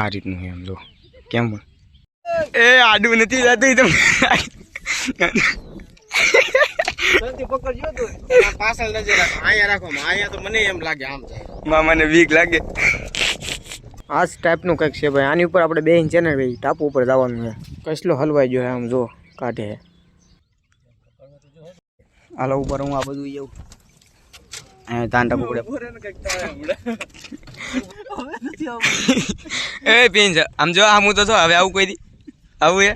આ રીતનું એમ જો કેમ એ આડું નથી જતું તમે પકડજો તો પાછળ નજર રાખો આયા રાખો આયા તો મને એમ લાગે આમ જાય મામાને બીક લાગે આ ટાઈપનું કંઈક છે ભાઈ આની ઉપર આપણે બેહીને છે ને ભાઈ ટાપુ ઉપર જવાનું છે કસલો હલવાઈ ગયો આમ જો કાઢે હાલો ઉપર હું આ બધું એવું ધાન ટાપુ પડે એ પીન છે આમ જો આમ તો છો હવે આવું કોઈ દી આવું એ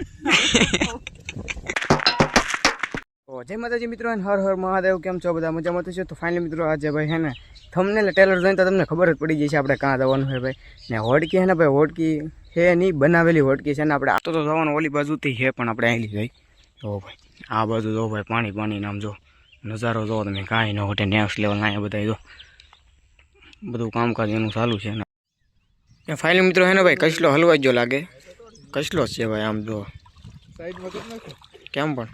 જય માતાજી મિત્રો હર હર મહાદેવ કેમ છો બધા મજામાં છો તો ફાઇનલી મિત્રો આજે ભાઈ હે ને થંબનેલ ટેલર જોઈને તો તમને ખબર જ પડી જશે આપણે ક્યાં જવાનું છે ભાઈ ને હોડકી હે ને ભાઈ હોડકી હે નહીં બનાવેલી હોડકી છે ને આપણે તો જવાનું ઓલી બાજુથી છે પણ આપણે અહીં જાય તો ભાઈ આ બાજુ જો ભાઈ પાણી નામ જો નજારો જો તમે કાંઈ ન હોટે નેક્સ્ટ લેવલ ના બધા જો બધું કામકાજ એનું ચાલુ છે ને ફાઇનલી મિત્રો હે ને ભાઈ કસલો હલવાઈ ગયો લાગે કસલો જ છે ભાઈ આમ જો સાઈડમાં કેમ પણ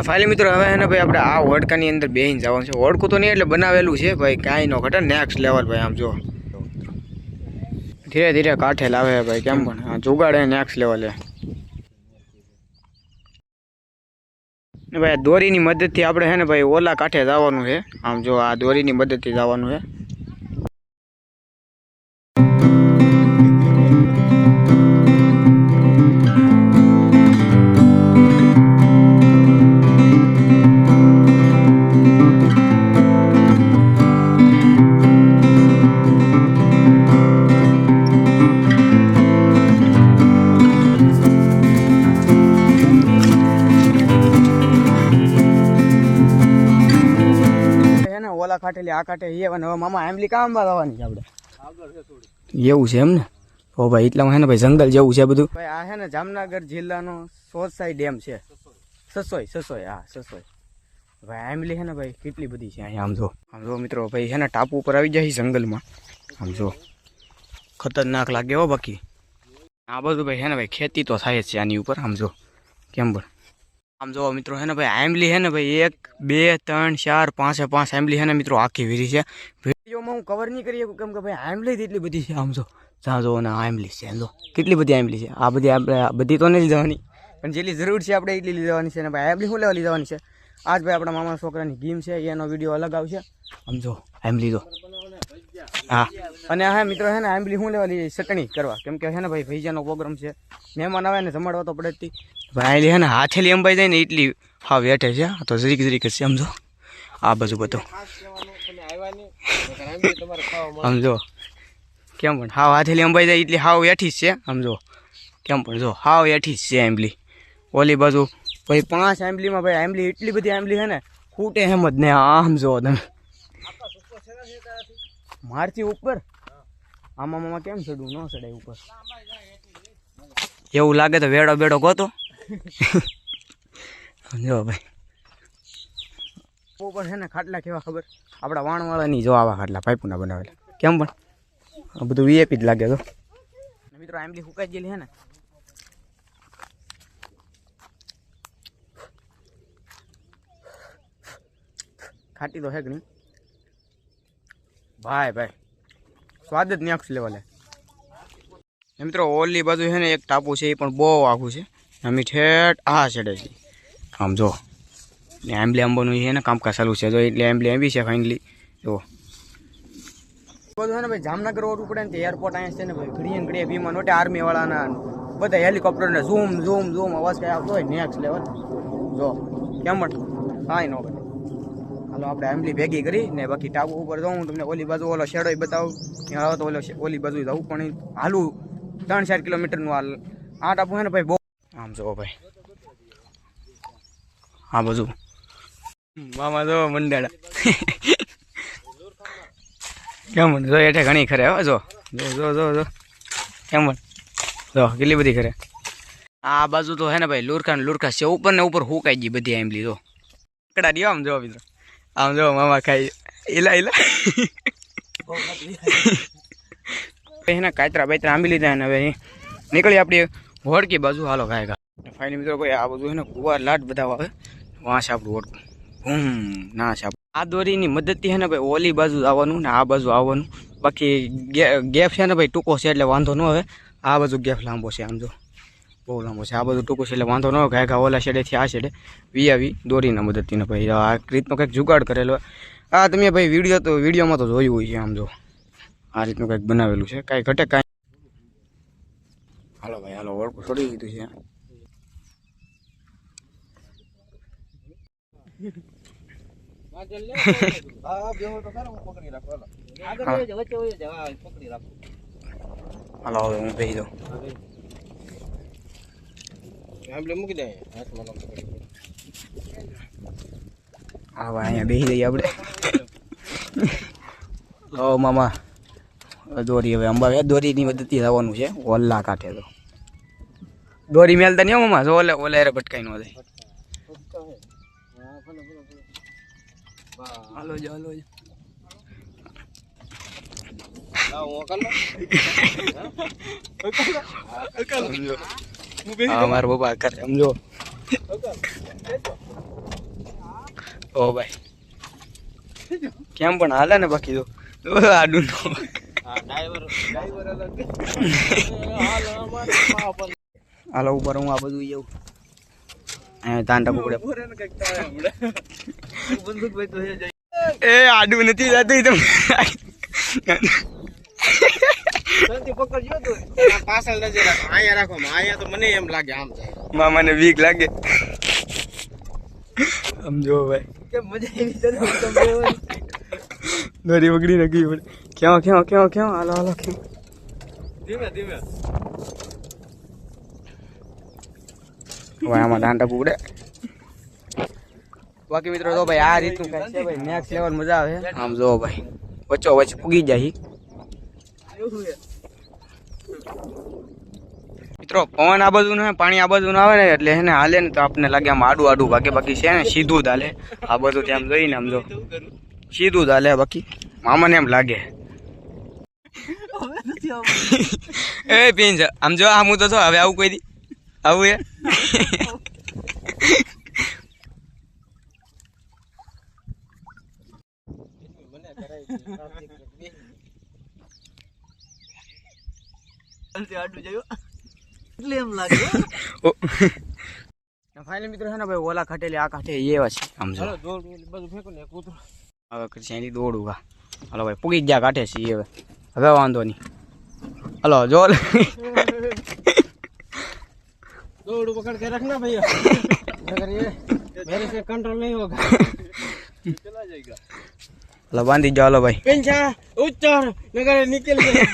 ફાઇનલી મિત્રો હવે હે ને ભાઈ આપણે આ હોડકાની અંદર બેહીને જવાનું છે હોડકું તો નહીં એટલે બનાવેલું છે ભાઈ કાંઈ ન ઘટે નેક્સ્ટ લેવલ ભાઈ આમ જો ધીરે ધીરે કાંઠે લાવે ભાઈ કેમ પણ આ જુગાડે નેક્સ્ટ લેવલે ને ભાઈ દોરીની મદદથી આપણે હે ને ભાઈ ઓલા કાંઠે જવાનું છે આમ જો આ દોરીની મદદથી જવાનું છે ઓલા કાંઠેલી આ કાંઠે હવે મામા આંબલી કામ આવવાની છે આપણે એવું છે એમ ને ઓ ભાઈ એટલામાં હે ને ભાઈ જંગલ જેવું છે બધું ભાઈ આ હે ને જામનગર જિલ્લાનો સોરસાઈ ડેમ છે સસોઈ હા સસોઈ ભાઈ આંબલી હે ને ભાઈ કેટલી બધી છે અહીંયા આમ જો મિત્રો ભાઈ હે ને ટાપુ ઉપર આવી જાય જંગલમાં આમ જો ખતરનાક લાગે હો બાકી આ બધું ભાઈ હે ને ભાઈ ખેતી તો થાય જ છે આની ઉપર આમ જો કેમ પણ આમ જો મિત્રો હે ને ભાઈ આંબલી હે ને ભાઈ 1 2 3 4 5 આંબલી હે ને મિત્રો આખી વીરી છે વિડીયોમાં હું કવર નહીં કરી શકું કેમ કે ભાઈ આંબલી એટલી બધી છે આમ જો જ્યાં જો ને આંબલી છે જો કેટલી બધી આંબલી છે આ બધી આપણે બધી તો નહીં જવાની પણ જેટલી જરૂર છે આપણે એટલી લઈ જવાની છે ને ભાઈ આંબલી શું લેવા લઈ જવાની છે આજ ભાઈ આપણા મામા છોકરાની ગેમ છે એનો વિડીયો અલગ આવશે આમ જો આંબલી તો હા અને હા મિત્રો હે ને આંબલી શું લેવા લઈ જાય ચટણી કરવા કેમ કે હે ને ભાઈ ભૈજાનો પ્રોગ્રામ છે મહેમાન આવે ને જમાડવા તો પડે ભાઈ હે ને હાથેલી અંબાઈ જાય ને એટલી હા વેઠે છે તો જરીક છે સમજો આ બાજુ બધું સમજો કેમ પણ હાવ હાથેલી અંબાઈ જાય એટલી હાવ વેઠી જ છે સમજો કેમ પણ જો હાવ વેઠી જ છે આંબલી ઓલી બાજુ ભાઈ 5 આંબલીમાં ભાઈ આંબલી એટલી બધી આંબલી છે ને ખૂટે એમ જ ને આમ જો તમે મારથી ઉપર આમાં મામા કેમ ચડવું ન ચડાય ઉપર એવું લાગે તો વેડો બેડો ગોતો જો ભાઈ ઉપર છે ને ખાટલા કેવા ખબર આપણા વાણવાળાની જો આવા ખાટલા પાઇપના બનાવેલા કેમ પણ આ બધું વીઆઈપી જ લાગે તો મિત્રો આંબલી સુકાઈ ગયેલી છે ને ખાટી તો હે કે નહીં ભાઈ સ્વાદ જ નેક્સ્ટ લેવલે મિત્રો ઓલી બાજુ છે ને એક ટાપુ છે એ પણ બહુ આખું છે અમે ઠેઠ આ છેડે છે આમ જો ને આંબલી આંબાનું છે ને કામકાજ ચાલુ છે જો એટલે આંબલી આંબી છે ફાઇનલી જો બધું છે ને ભાઈ જામનગર રોડ ઉપડે ને એરપોર્ટ અહીંયા છે ને ભાઈ ઘડીએ વિમાન નોટે આર્મી વાળાના બધા હેલિકોપ્ટરને ઝૂમ અવાજ કઈ આવતો હોય નેક્સ્ટ લેવલ જો કેમ પણ કાંઈ ન બને હાલો આપણે આંબલી ભેગી કરી ને બાકી ટાપુ ઉપર જાઉં તમને ઓલી બાજુ ઓલો શેડો બતાવું ત્યાં આવે તો ઓલી બાજુ જવું પણ હાલું 3-4 કિલોમીટરનું હાલ આ ટાપુ છે ને ભાઈ બહુ આમ જો ભાઈ આ બાજુ મામા જો મંડાડા કેમ જો એઠે ઘણી ખરે હો જો કેમ જો કેટલી બધી ખરે આ બાજુ તો હે ને ભાઈ લુરખા છે ઉપર ને ઉપર હુકાઈ ગઈ બધી આંબલી જો કડા દિયો આમ જો મિત્રો આમ જો મામા ખાઈ એલા એના કાતરા બાતરા આંબી લીધા ને હવે નીકળી આપણી હોડકી બાજુ હાલો ખાય ફાઇનલી મિત્રો ભાઈ આ બધું છે ને કુવા લાટ બધા આવે વાંસ આપણું ઓળખું ભૂમ ના છે આ દોરીની મદદથી છે ને ભાઈ ઓલી બાજુ આવવાનું ને આ બાજુ આવવાનું બાકી ગેપ છે ને ભાઈ ટૂંકો છે એટલે વાંધો ન આવે આ બાજુ ગેપ લાંબો છે આમ જો બહુ લાંબો છે આ બધું ટૂંકું છે એટલે વાંધો ન આવે ઘા ઓલા છેડેથી આ છેડે આવી દોરીના મદદથી ને ભાઈ આ રીતનો કંઈક જુગાડ કરેલો આ તમે ભાઈ વિડીયોમાં તો જોયું હોય છે આમ જો આ રીતનું કંઈક બનાવેલું છે કાંઈ ઘટે કાંઈ હાલો ભાઈ હાલો ઓળખું છોડી દીધું છે હાલો હવે હું બેસી દઉં મૂકી દે હા ભાઈ અહીંયા બેસી દઈએ આપણે લો મામા દોરી હવે અંબાવે દોરીની મદદથી જવાનું છે ઓલા કાંઠે તો દોરી મેલતા નહીં હો મામા જો ઓલે ઓલે ભટકાઈ ન જાય હાલો જો હાલો હા મારા પપ્પા કરે સમજો ઓ ભાઈ કેમ પણ હાલે ને બાકી તો આડું હાલો ઉપર હું આ બધું જવું અહીંયા તાંડા પકડે એ આડું નથી જતું તમે પાછળ નજર રાખો અહીંયા રાખો અહીંયા તો મને એમ લાગે આમ જાય મામાને વીક લાગે સમજો ભાઈ કેમ મજા આવી દોરી વગડી નાખી પડે ક્યાં ક્યાં ક્યાં ક્યાં હાલો હાલો ક્યાં ધીમે ધીમે ભાઈ આમાં દાંડા પકડે બાકી મિત્રો તો ભાઈ આ રીતનું કઈ છે ભાઈ નેક્સ્ટ લેવલ મજા આવે આમ જો ભાઈ વચ્ચો વચ્ચે પૂગી જાય મિત્રો પવન આ બાજુ ને પાણી આ બાજુ ના આવે ને એટલે એને હાલે ને તો આપણને લાગે આમ આડું આડું ભાગે બાકી છે ને સીધું જ હાલે આ બધું ત્યાં જોઈને આમ જો સીધું જ હાલે બાકી મામાને એમ લાગે એ પીન છે આમ જો આમ તો છો હવે આવું કોઈ દી આવું એ ફાઇનલ મિત્રો છે ને ભાઈ ઓલા કાંઠે આ કાંઠે એવા છે આમ જો હવે કરશે દોડું કા હાલો ભાઈ પૂગી જ જા કાંઠે છે હવે હવે વાંધો નહીં હલો જો दौड़ पकड़ के रखना भैया अगर ये मेरे से कंट्रोल नहीं होगा चला जाएगा हलो बांधी जाओ लो भाई पिंचा उच्चर नगर निकल गया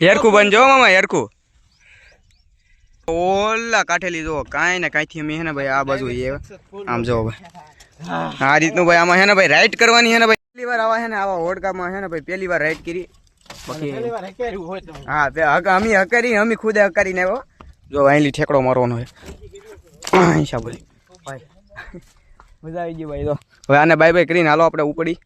हेरकू बन जाओ मामा हेरकू ओला काठेली जो काई ने काई थी में है ना भाई आ बाजू ये आम जो भाई आ रीतनु भाई आमा है ना भाई राइट करवानी है ना भाई पहली बार आवा है ना आवा होड़का में है ना भाई पहली बार राइट करी बाकी हाँ अमी हकारी अमी खुद हकारी ने वो जो अहीं ठेकड़ो मारવાનો है હિસાબ બોલી ભાઈ મજા આવી ગઈ ભાઈ તો હવે આને બાય બાય કરીને હાલો આપણે ઉપડી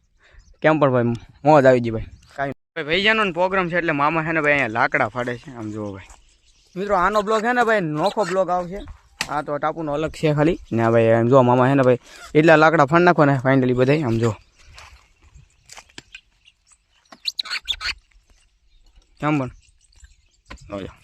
કેમ પણ ભાઈ મોજ આવી ગઈ ભાઈ કાંઈ ભાઈ ભાઈજાનો પ્રોગ્રામ છે એટલે મામા છે ને ભાઈ અહીંયા લાકડા ફાડે છે આમ જુઓ ભાઈ મિત્રો આનો બ્લોગ છે ને ભાઈ નોખો બ્લોગ આવશે આ તો ટાપુનો અલગ છે ખાલી ને ભાઈ આમ જો મામા છે ને ભાઈ એટલા લાકડા ફાડ નાખો ને ફાઇનલી બધા આમ જો કેમ પણ